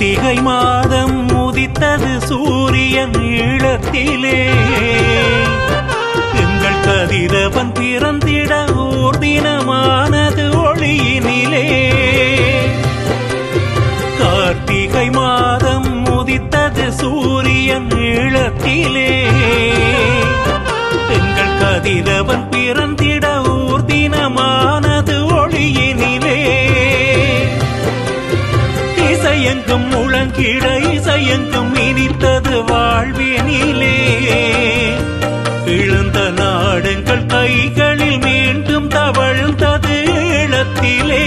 கார்த்திகை மாதம் உதித்தது சூரியன் ஈழத்திலே எங்கள் கதிரவன் பிறந்திட ஓர் தினமானது ஒளியினிலே கார்த்திகை மாதம் உதித்தது சூரியன் ஈழத்திலே எங்கள் கதிரவன் பிறந்திட ஓர் தினமானது ஒளியினிலே இசையெங்கும் முழங்கிட இசையெங்கும் இனித்தது வாழ்வினிலே இழந்த நாடுங்கள் கைகளில் மீண்டும் தவழ்ந்தது ஈழத்திலே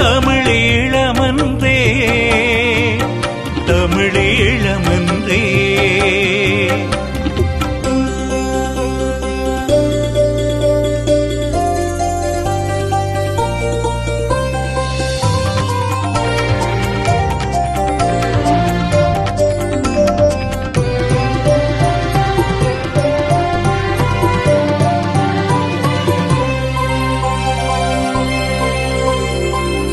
தமிழீழமன்றே தமிழீழமன்றே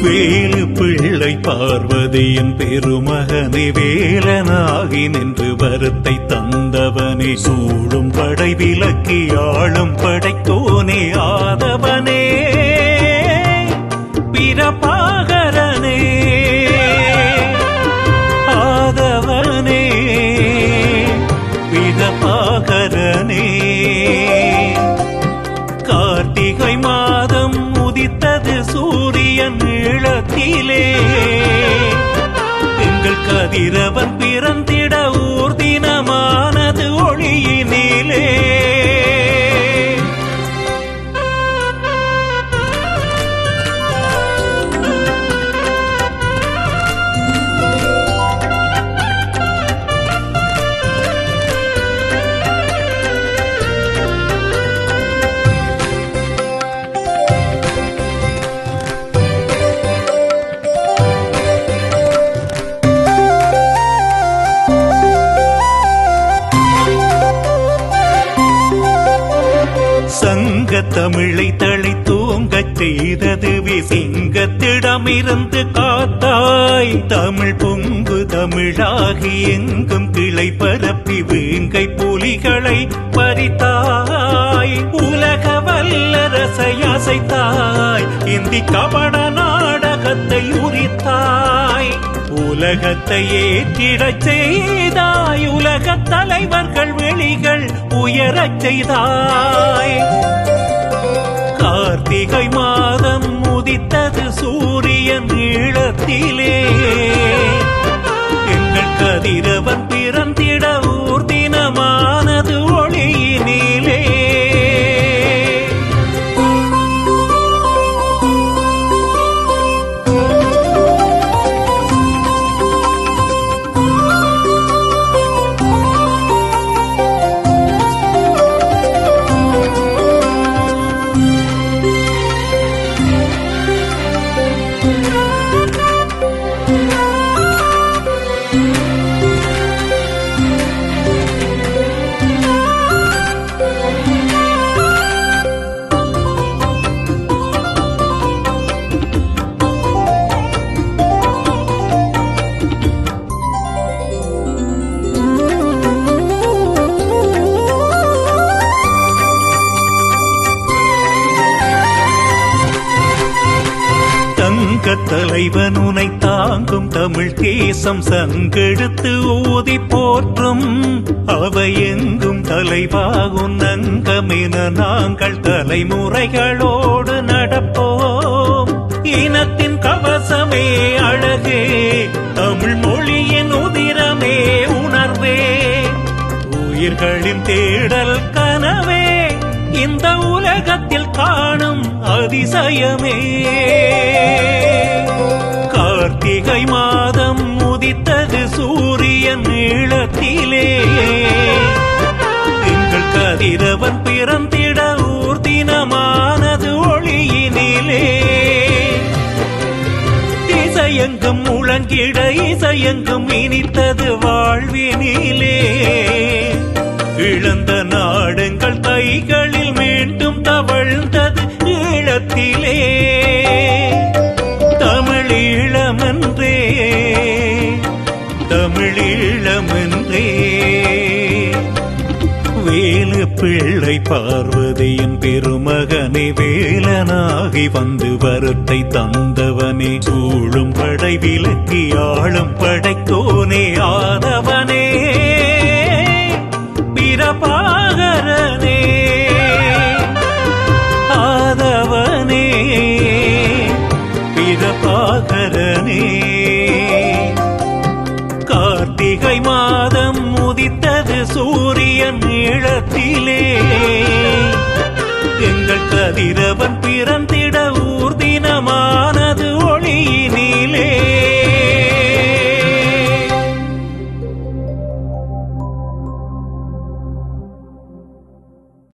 வேலு பிள்ளை பார்வதியின் பெருமகனே வேலனாகி நின்று வரத்தை தந்தவனே சூழும் படை விலக்கி ஆளும் படைத்தோனே ஆதவனே பிரபாகரனே ஆதவனே பிரபாகரனே கார்த்திகை மாதம் உதித்தது சூரியன் ஈழத்திலே எங்கள் கதிரவன் பிறந்திட ஊர் தினமானது ஒளியினிலே தமிழை தழை தூங்கச் செய்தது விசிங்கத்திடமிருந்து காத்தாய் தமிழ் பொங்கு தமிழாகி எங்கும் கிளை பரப்பி வேங்கை புலிகளை பறித்தாய் உலக வல்லரசை அசைத்தாய் இந்தி கபட நாடகத்தை உரித்தாய் உலகத்தை ஏற்றிடச் செய்தாய் உலக தலைவர்கள் வெளிகள் உயரச் செய்தாய் கார்த்திகை மாதம் உதித்தது சூரியன் ஈழத்திலே எங்கள் கதிரவன் பிறந்திட ஊர் தினமானது ஒளியினிலே தலைவன் உனை தாங்கும் தமிழ் தேசம் சங்கெடுத்து ஊதி போற்றும் அவை எங்கும் தலைவாகும் நங்கமென நாங்கள் தலைமுறைகளோடு நடப்போம் இனத்தின் கவசமே அழகே தமிழ் மொழியின் உதிரமே உணர்வே உயிர்களின் தேடல் கனவே இந்த உலகத்தில் காணும் அதிசயமே கார்த்திகை மாதம் உதித்தது சூரியன் ஈழத்திலே எங்கள் கதிரவன் பிறந்திட ஊர் தினமானது ஒளியினிலே இசையெங்கும் முழங்கிட இசையெங்கும் இனித்தது வாழ்வினிலே இழந்த நாடுங்கள் கைகளில் மீண்டும் தவழ்ந்தது ஈழத்திலே தமிழீழமன்றே பிள்ளை பார்வதியின் பெருமகனே வேலனாகி வந்து வரத்தை தந்தவனே சூழும் படை விலக்கி ஆளும் படைக்கோனே ஆதவனே பிரபாகரனே ஆதவனே பிரபாகரனே கார்த்திகை மாதம் உதித்தது சூரியன் நீளத்திலே எங்கள் கதிரவன் பிறந்தே